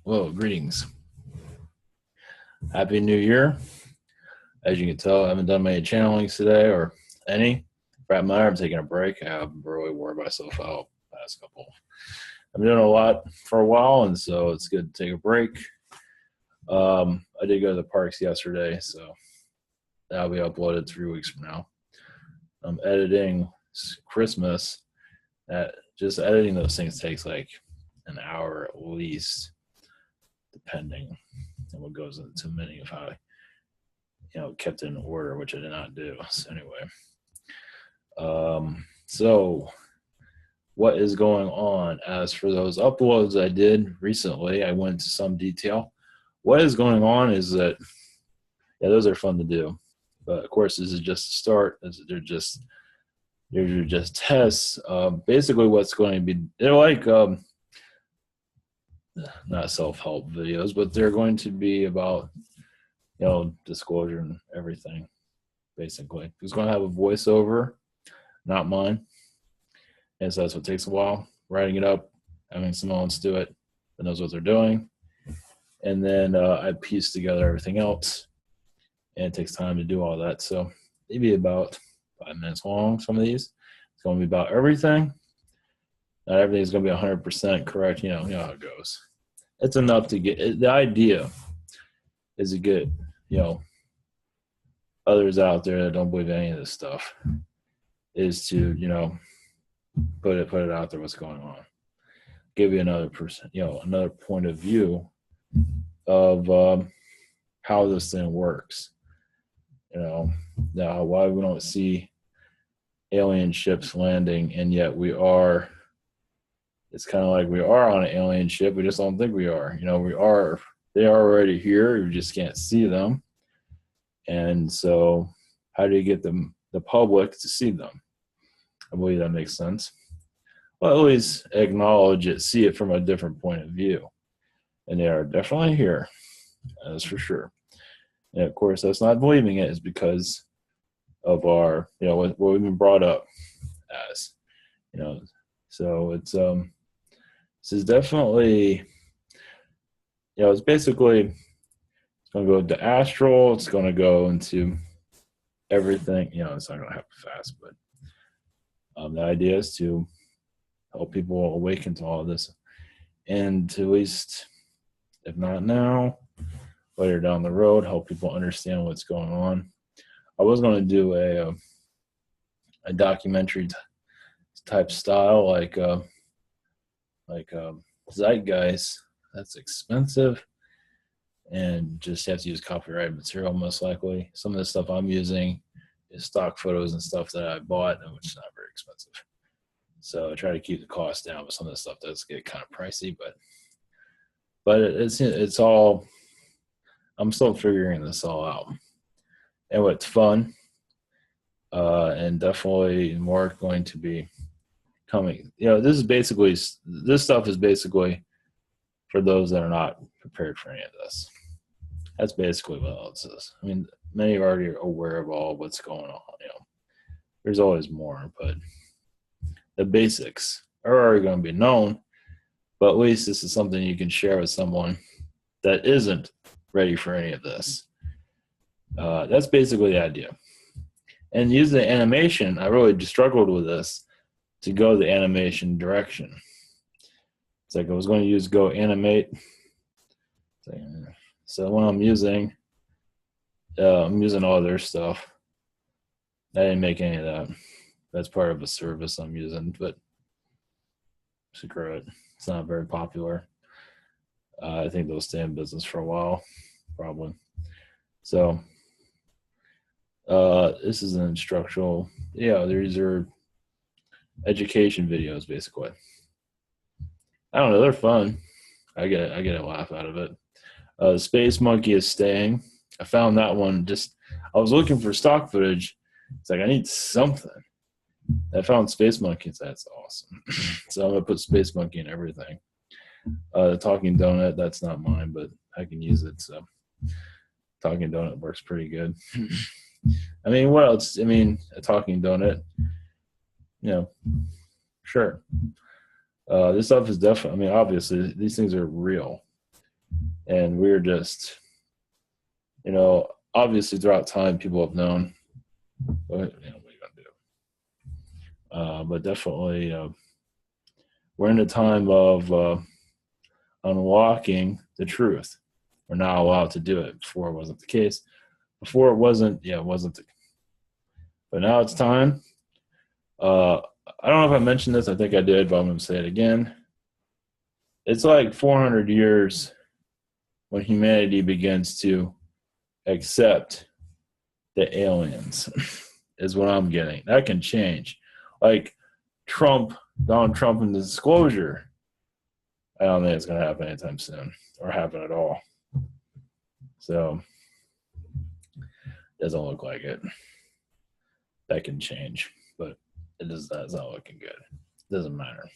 Well, greetings. Happy New Year. As you can tell, I haven't done many channelings today or any. For that matter, I'm taking a break. I've really wore myself out past couple. I'm doing a lot for a while, and so it's good to take a break. I did go to the parks yesterday, so that'll be uploaded 3 weeks from now. I'm editing Christmas. That just editing those things takes like an hour at least, depending on what goes into many of how kept in order, which I did not do. So anyway, so what is going on? As for those uploads I did recently, I went into some detail. What is going on is that, yeah, those are fun to do, but of course, this is just a start. They're just tests. Basically, what's going to be, they're like not self-help videos, but they're going to be about disclosure and everything. Basically, it's going to have a voiceover, not mine, and so that's what takes a while. Writing it up, having someone else do it that knows what they're doing, and then I piece together everything else, and it takes time to do all that. So maybe about 5 minutes long. Some of these, it's going to be about everything. Not everything is going to be 100% correct. You know how it goes. It's enough to get the idea. Is it good? Others out there that don't believe any of this stuff is to put it out there what's going on, give you another person, another point of view of how this thing works. Now why we don't see alien ships landing, and yet we are. It's kind of like we are on an alien ship. We just don't think we are. We are. They are already here. You just can't see them. And so, how do you get the public to see them? I believe that makes sense. Well, at least acknowledge it, see it from a different point of view. And they are definitely here, that's for sure. And of course, that's not believing it is because of our, what we've been brought up as, So it's this is definitely, it's basically, it's going to go into astral. It's going to go into everything. It's not going to happen fast, but the idea is to help people awaken to all of this, and to at least, if not now, later down the road, help people understand what's going on. I was going to do a documentary type style, like Zeitgeist. That's expensive, and just have to use copyrighted material most likely. Some of the stuff I'm using is stock photos and stuff that I bought, which is not very expensive. So I try to keep the cost down, but some of the stuff does get kind of pricey. But it's all. I'm still figuring this all out, and what's fun, and definitely more going to be coming. This stuff is basically for those that are not prepared for any of this. That's basically what else is. I mean, many are already aware of all what's going on. There's always more, but the basics are already going to be known. But at least this is something you can share with someone that isn't ready for any of this. That's basically the idea. And using the animation, I really just struggled with this to go the animation direction. It's like I was going to use Go Animate. So when I'm using all their stuff. I didn't make any of that. That's part of a service I'm using, but screw it. It's not very popular. I think they'll stay in business for a while, probably. So this is an instructional. Yeah, these are education videos, basically. I don't know. They're fun. I get a laugh out of it. Space Monkey is staying. I found that one. I was looking for stock footage. It's like I need something. I found Space Monkey. That's awesome. So I'm gonna put Space Monkey in everything. The Talking Donut. That's not mine, but I can use it. So Talking Donut works pretty good. I mean, what else? I mean, a Talking Donut. Sure. This stuff is definitely. I mean, obviously, these things are real. And we're just, obviously throughout time people have known, but what are you gonna do? But definitely, we're in a time of unlocking the truth. We're not allowed to do it. Before it wasn't the case. Before it wasn't, it wasn't. But now it's time. I don't know if I mentioned this. I think I did, but I'm going to say it again. It's like 400 years when humanity begins to accept the aliens is what I'm getting. That can change. Like Donald Trump and the disclosure, I don't think it's going to happen anytime soon or happen at all. So, doesn't look like it. That can change, but that's not looking good. It doesn't matter.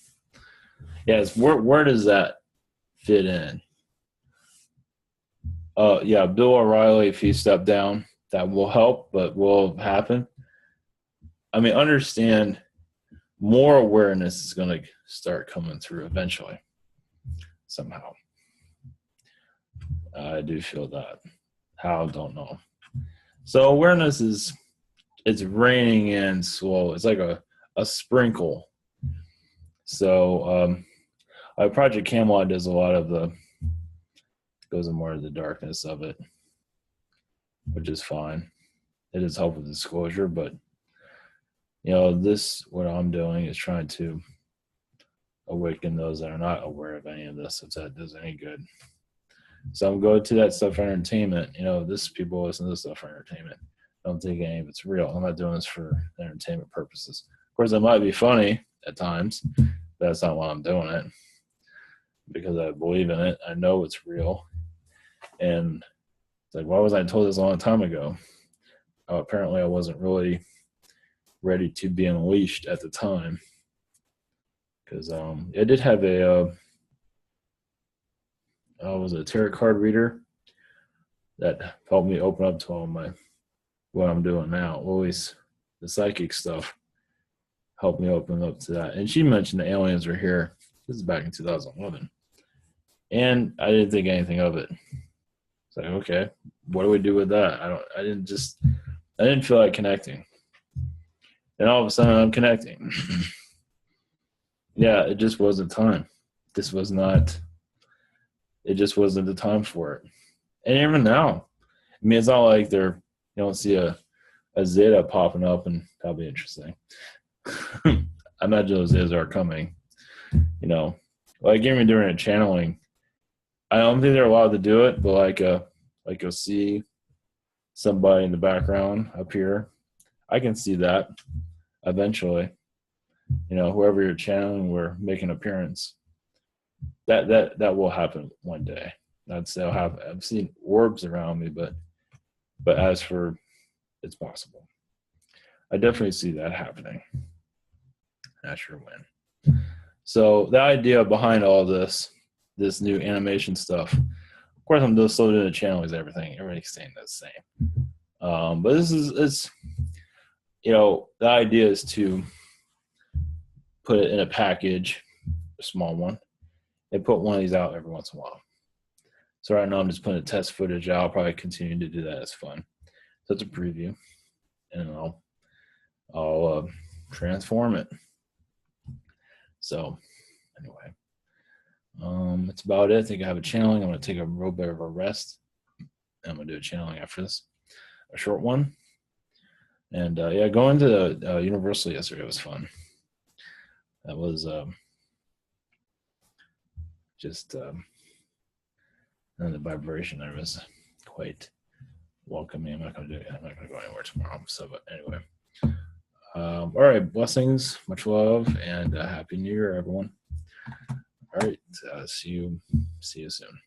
Yes, where does that fit in? Bill O'Reilly, if he stepped down, that will help, but will happen. I mean, understand more awareness is going to start coming through eventually, somehow. I do feel that. How, don't know. So awareness it's raining in slow. It's like a sprinkle. So Project Camelot does a lot of goes in more of the darkness of it, which is fine. It is helpful disclosure, but what I'm doing is trying to awaken those that are not aware of any of this, if that does any good. So I'm going to that stuff for entertainment. This people listen to this stuff for entertainment. I don't think any of it's real. I'm not doing this for entertainment purposes. Of course, it might be funny at times, but that's not why I'm doing it. Because I believe in it. I know it's real. And it's like, why was I told this a long time ago? Apparently, I wasn't really ready to be unleashed at the time. Because I did have I was a tarot card reader that helped me open up to all what I'm doing now. Always the psychic stuff helped me open up to that. And she mentioned the aliens were here. This is back in 2011. And I didn't think anything of it. It's like, okay, what do we do with that? I didn't feel like connecting. And all of a sudden I'm connecting. Yeah, it just wasn't time. It just wasn't the time for it. And even now, I mean, it's not like you don't see a Zeta popping up, and that'll be interesting. I imagine those Zetas are coming. Like even during a channeling, I don't think they're allowed to do it, but like you'll see somebody in the background up here. I can see that eventually. Whoever you're channeling will make an appearance. That will happen one day. I've seen orbs around me, but as for it's possible. I definitely see that happening. Not sure when. So the idea behind all this new animation stuff, of course, I'm still doing the channels, everything. Everybody's saying the same. But it's the idea is to put it in a package, a small one, and put one of these out every once in a while. So right now I'm just putting a test footage out. I'll probably continue to do that. It's fun. So it's a preview, and I'll transform it. So anyway, that's about it. I think I have a channeling. I'm going to take a real bit of a rest. I'm going to do a channeling after this, a short one. And going to the Universal yesterday was fun. That was and the vibration there was quite welcoming. I'm not going to go anywhere tomorrow. So, but anyway, all right. Blessings, much love, and happy New Year, everyone. All right. See you soon.